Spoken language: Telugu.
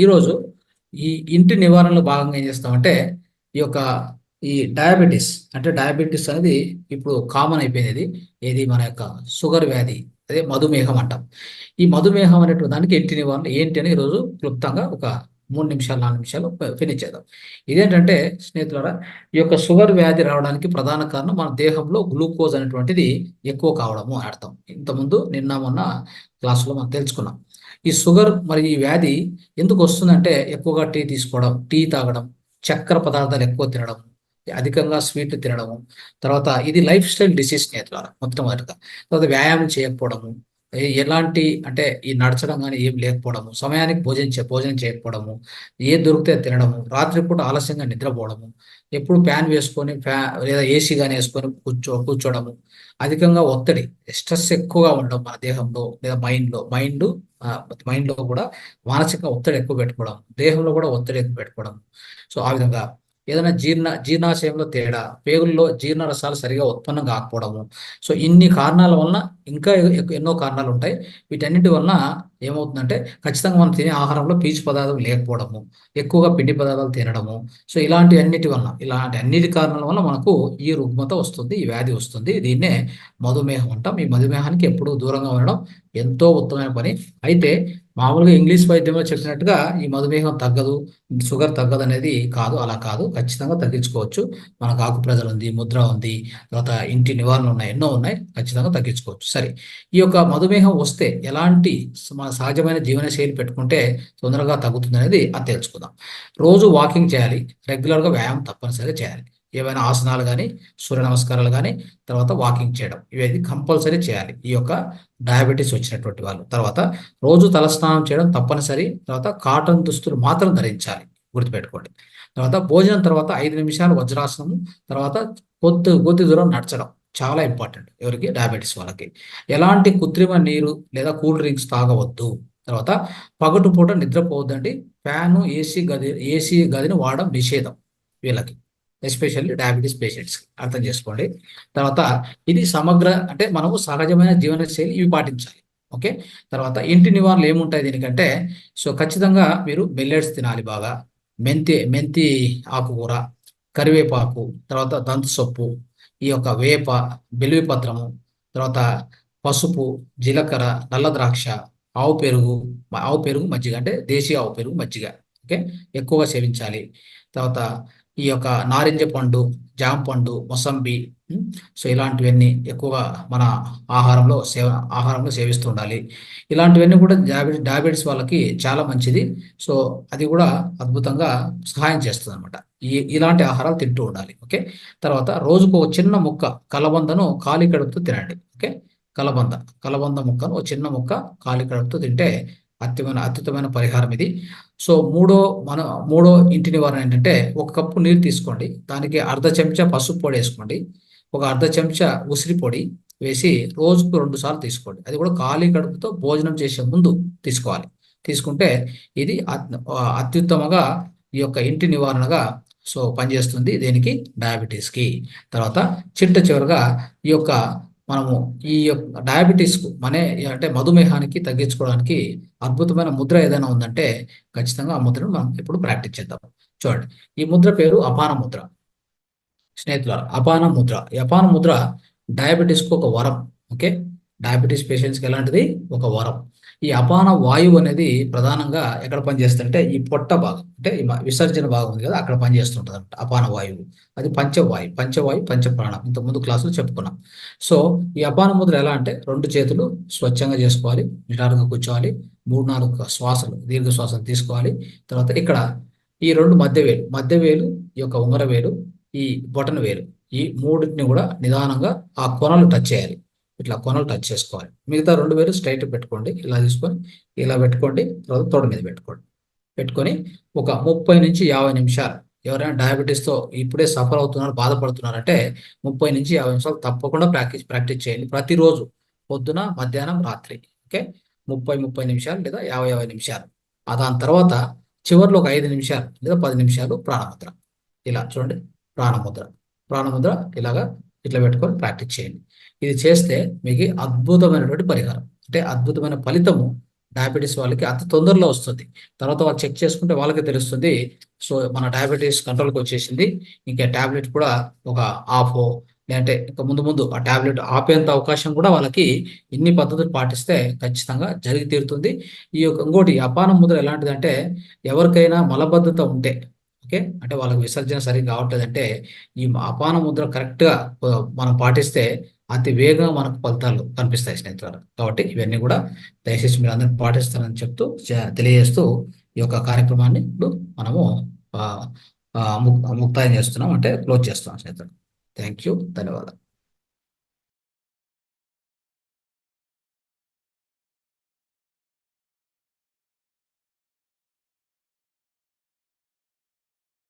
ఈరోజు ఈ ఇంటి నివారణలో భాగంగా ఏం చేస్తామంటే ఈ యొక్క ఈ డయాబెటీస్ అంటే డయాబెటీస్ అనేది ఇప్పుడు కామన్ అయిపోయింది. ఏది మన యొక్క షుగర్ వ్యాధి, అదే మధుమేహం అంటాం. ఈ మధుమేహం అనేటువంటి దానికి ఇంటి నివారణ ఏంటి అని ఈరోజు క్లుప్తంగా ఒక 3 నిమిషాలు 4 నిమిషాలు ఫినిష్ చేద్దాం. ఇదేంటంటే స్నేహితులారా, ఈ యొక్క షుగర్ వ్యాధి రావడానికి ప్రధాన కారణం మన దేహంలో గ్లూకోజ్ అనేటువంటిది ఎక్కువ కావడము అని అర్థం. ఇంతకుముందు నిన్న మొన్న క్లాసులో మనం తెలుసుకున్నాం. ఈ షుగర్ మరి ఈ వ్యాధి ఎందుకు వస్తుందంటే ఎక్కువగా టీ తీసుకోవడం, టీ తాగడం, చక్కెర పదార్థాలు ఎక్కువ తినడం, అధికంగా స్వీట్లు తినడము, తర్వాత ఇది లైఫ్ స్టైల్ డిసీజ్ స్నేహితులారా మొట్టమొదటిగా. తర్వాత వ్యాయామం చేయకపోవడము, ఎలాంటి అంటే ఈ నడచడం కానీ ఏం లేకపోవడము, సమయానికి భోజనం చేయకపోవడము, ఏది దొరికితే అది తినడము, రాత్రిపూట ఆలస్యంగా నిద్రపోవడము, ఎప్పుడు ఫ్యాన్ వేసుకొని లేదా ఏసీ కానీ వేసుకొని కూర్చోవడము, అధికంగా ఒత్తిడి, స్ట్రెస్ ఎక్కువగా ఉండడం మన దేహంలో లేదా మైండ్లో కూడా మానసిక ఒత్తిడి ఎక్కువ పెట్టుకోవడం, దేహంలో కూడా ఒత్తిడి ఎక్కువ పెట్టుకోవడం. సో ఆ విధంగా ఏదైనా జీర్ణాశయంలో తేడా, పేగుల్లో జీర్ణ రసాలు సరిగా ఉత్పన్నం కాకపోవడము. సో ఇన్ని కారణాల వలన ఇంకా ఎన్నో కారణాలు ఉంటాయి. వీటన్నిటి వలన ఏమవుతుందంటే ఖచ్చితంగా మనం తినే ఆహారంలో పీచు పదార్థం లేకపోవడము, ఎక్కువగా పిండి పదార్థాలు తినడము. సో ఇలాంటి అన్నిటి కారణాల వల్ల మనకు ఈ రుగ్మత వస్తుంది, ఈ వ్యాధి వస్తుంది. దీన్నే మధుమేహం అంటాం. ఈ మధుమేహానికి ఎప్పుడూ దూరంగా ఉండడం ఎంతో ఉత్తమమైన పని. అయితే మామూలుగా ఇంగ్లీష్ వైద్యంలో చెప్పినట్టుగా ఈ మధుమేహం తగ్గదు, షుగర్ తగ్గదు అనేది కాదు. అలా కాదు, ఖచ్చితంగా తగ్గించుకోవచ్చు. మనకు ఆకుప్రెజర్ ఉంది, ముద్ర ఉంది, తర్వాత ఇంటి నివారణలు ఉన్నాయి, ఎన్నో ఉన్నాయి. ఖచ్చితంగా తగ్గించుకోవచ్చు. సరే, ఈ యొక్క మధుమేహం వస్తే ఎలాంటి మన సహజమైన జీవనశైలి పెట్టుకుంటే తొందరగా తగ్గుతుంది అనేది అది తెలుసుకుందాం. రోజు వాకింగ్ చేయాలి, రెగ్యులర్గా వ్యాయామం తప్పనిసరిగా చేయాలి. ఏవైనా ఆసనాలు కానీ, సూర్య నమస్కారాలు కానీ, తర్వాత వాకింగ్ చేయడం, ఇవన్నీ కంపల్సరీ చేయాలి ఈ యొక్క డయాబెటీస్ వచ్చినటువంటి వాళ్ళు. తర్వాత రోజు తలస్నానం చేయడం తప్పనిసరి. తర్వాత కాటన్ దుస్తులు మాత్రం ధరించాలి, గుర్తుపెట్టుకోండి. తర్వాత భోజనం తర్వాత 5 నిమిషాలు వజ్రాసనము, తర్వాత కొద్ది దూరం నడచడం చాలా ఇంపార్టెంట్ ఎవరికి, డయాబెటీస్ వాళ్ళకి. ఎలాంటి కృత్రిమ నీరు లేదా కూల్ డ్రింక్స్ తాగవద్దు. తర్వాత పగటిపూట నిద్రపోవద్దండి. ఫ్యాను, ఏసీ గదిని వాడడం నిషేధం వీళ్ళకి, ఎస్పెషల్లీ డయాబెటీస్ పేషెంట్స్కి, అర్థం చేసుకోండి. తర్వాత ఇది సమగ్ర అంటే మనము సహజమైన జీవనశైలి ఇవి పాటించాలి. ఓకే. తర్వాత ఇంటి నివారణలు ఏముంటాయి దీనికంటే, సో ఖచ్చితంగా మీరు మిల్లెట్స్ తినాలి బాగా, మెంతి ఆకుకూర, కరివేపాకు, తర్వాత దంత సొప్పు, ఈ యొక్క వేప, బిల్వి పత్రము, తర్వాత పసుపు, జీలకర్ర, నల్ల ద్రాక్ష, ఆవు పెరుగు మజ్జిగ అంటే దేశీయ ఆవు పెరుగు మజ్జిగ, ఓకే, ఎక్కువగా సేవించాలి. తర్వాత ఈ యొక్క నారింజ పండు, జామ పండు, మొసంబి, సో ఇలాంటివన్నీ ఎక్కువగా మన ఆహారంలో సేవిస్తూ ఉండాలి. ఇలాంటివన్నీ కూడా డయాబెటీస్ వాళ్ళకి చాలా మంచిది. సో అది కూడా అద్భుతంగా సహాయం చేస్తుంది అనమాట. ఇలాంటి ఆహారాలు తింటూ ఉండాలి. ఓకే. తర్వాత రోజుకు ఒక చిన్న ముక్క కలబందను ఖాళీ కడుపుతో తినండి. ఓకే. కలబంద ముక్కను ఒక చిన్న ముక్క ఖాళీ కడుపుతో తింటే అత్యుత్తమైన పరిహారం ఇది. సో మూడో ఇంటి నివారణ ఏంటంటే, 1 కప్పు నీరు తీసుకోండి, దానికి అర్ధ చెంచా పసుపు పొడి వేసుకోండి, ఒక అర్ధ చెంచా ఉసిరి పొడి వేసి రోజుకు 2 సార్లు తీసుకోండి. అది కూడా ఖాళీ కడుపుతో భోజనం చేసే ముందు తీసుకోవాలి. తీసుకుంటే ఇది అత్యుత్తమంగా ఈ యొక్క ఇంటి నివారణగా సో పనిచేస్తుంది దేనికి, డయాబెటీస్కి. తర్వాత చివరగా ఈ యొక్క మనము ఈ యొక్క డయాబెటీస్కు అంటే మధుమేహానికి తగ్గించుకోవడానికి అద్భుతమైన ముద్ర ఏదైనా ఉందంటే ఖచ్చితంగా ఆ ముద్రను మనం ఇప్పుడు ప్రాక్టీస్ చేద్దాం. చూడండి, ఈ ముద్ర పేరు అపాన ముద్ర. స్నేహితులారా, అపాన ముద్ర, ఈ అపాన ముద్ర డయాబెటీస్కు ఒక వరం. ఓకే. డయాబెటీస్ పేషెంట్స్కి ఎలాంటిది, ఒక వరం. ఈ అపాన వాయువు అనేది ప్రధానంగా ఎక్కడ పనిచేస్తుంటే ఈ పొట్ట భాగం, అంటే ఈ విసర్జన భాగం ఉంది కదా, అక్కడ పనిచేస్తుంటుంది అనమాట అపాన వాయువు. అది పంచవాయు పంచప్రాణం, ఇంతకుముందు క్లాసులో చెప్పుకున్నాం. సో ఈ అపాన ముద్ర ఎలా అంటే, 2 చేతులు స్వచ్ఛంగా చేసుకోవాలి, నిటారుగా కూర్చోవాలి, 3-4 శ్వాసలు, దీర్ఘ శ్వాసలు తీసుకోవాలి. తర్వాత ఇక్కడ ఈ 2 మధ్యవేలు, ఈ యొక్క ఉంగరవేలు, ఈ బొటన వేలు, ఈ మూడింటిని కూడా నిదానంగా ఆ కొనలు టచ్ చేయాలి. ఇట్లా కొనలు టచ్ చేసుకోవాలి. మిగతా 2 వేలు స్ట్రైట్ పెట్టుకోండి, ఇలా తీసుకొని ఇలా పెట్టుకోండి. తర్వాత తొడ మీద పెట్టుకొని ఒక 30 నుంచి 50 నిమిషాలు, ఎవరైనా డయాబెటీస్తో ఇప్పుడే సఫర్ అవుతున్నారు, బాధపడుతున్నారంటే 30 నుంచి 50 నిమిషాలు తప్పకుండా ప్రాక్టీస్ చేయండి ప్రతిరోజు, పొద్దున, మధ్యాహ్నం, రాత్రి. ఓకే. 30 నిమిషాలు లేదా 50 నిమిషాలు. దాని తర్వాత చివరిలో ఒక 5 నిమిషాలు లేదా 10 నిమిషాలు ప్రాణముద్ర. ఇలా చూడండి, ప్రాణముద్ర ఇట్లా పెట్టుకొని ప్రాక్టీస్ చేయండి. ఇది చేస్తే మీకు అద్భుతమైనటువంటి పరిహారం, అంటే అద్భుతమైన ఫలితము డయాబెటీస్ వాళ్ళకి అతి తొందరలో వస్తుంది. తర్వాత వాళ్ళు చెక్ చేసుకుంటే వాళ్ళకే తెలుస్తుంది. సో మన డయాబెటీస్ కంట్రోల్కి వచ్చేసింది. ఇంకా టాబ్లెట్ కూడా ఒక హాఫ్, లేదంటే ఇంకా ముందు ముందు ఆ టాబ్లెట్ ఆపేంత అవకాశం కూడా వాళ్ళకి ఇన్ని పద్ధతులు పాటిస్తే ఖచ్చితంగా జరిగి తీరుతుంది. ఈ యొక్క ఇంకోటి అపానం ముద్ర ఎలాంటిదంటే, ఎవరికైనా మలబద్ధత ఉంటే, ఓకే, అంటే వాళ్ళకి విసర్జన సరిగ్గా కావట్లేదంటే ఈ అపాన ముద్ర కరెక్ట్గా మనం పాటిస్తే అతి వేగంగా మనకు ఫలితాలు కనిపిస్తాయి స్నేహితులారా. కాబట్టి ఇవన్నీ కూడా దయచేసి మీరు అందరూ పాటిస్తారని చెప్తూ తెలియజేస్తూ ఈ యొక్క కార్యక్రమాన్ని ఇప్పుడు మనము ఆ, ముక్తాయం చేస్తున్నాం, అంటే క్లోజ్ చేస్తున్నాం స్నేహితులు. థ్యాంక్ యూ, ధన్యవాదాలు.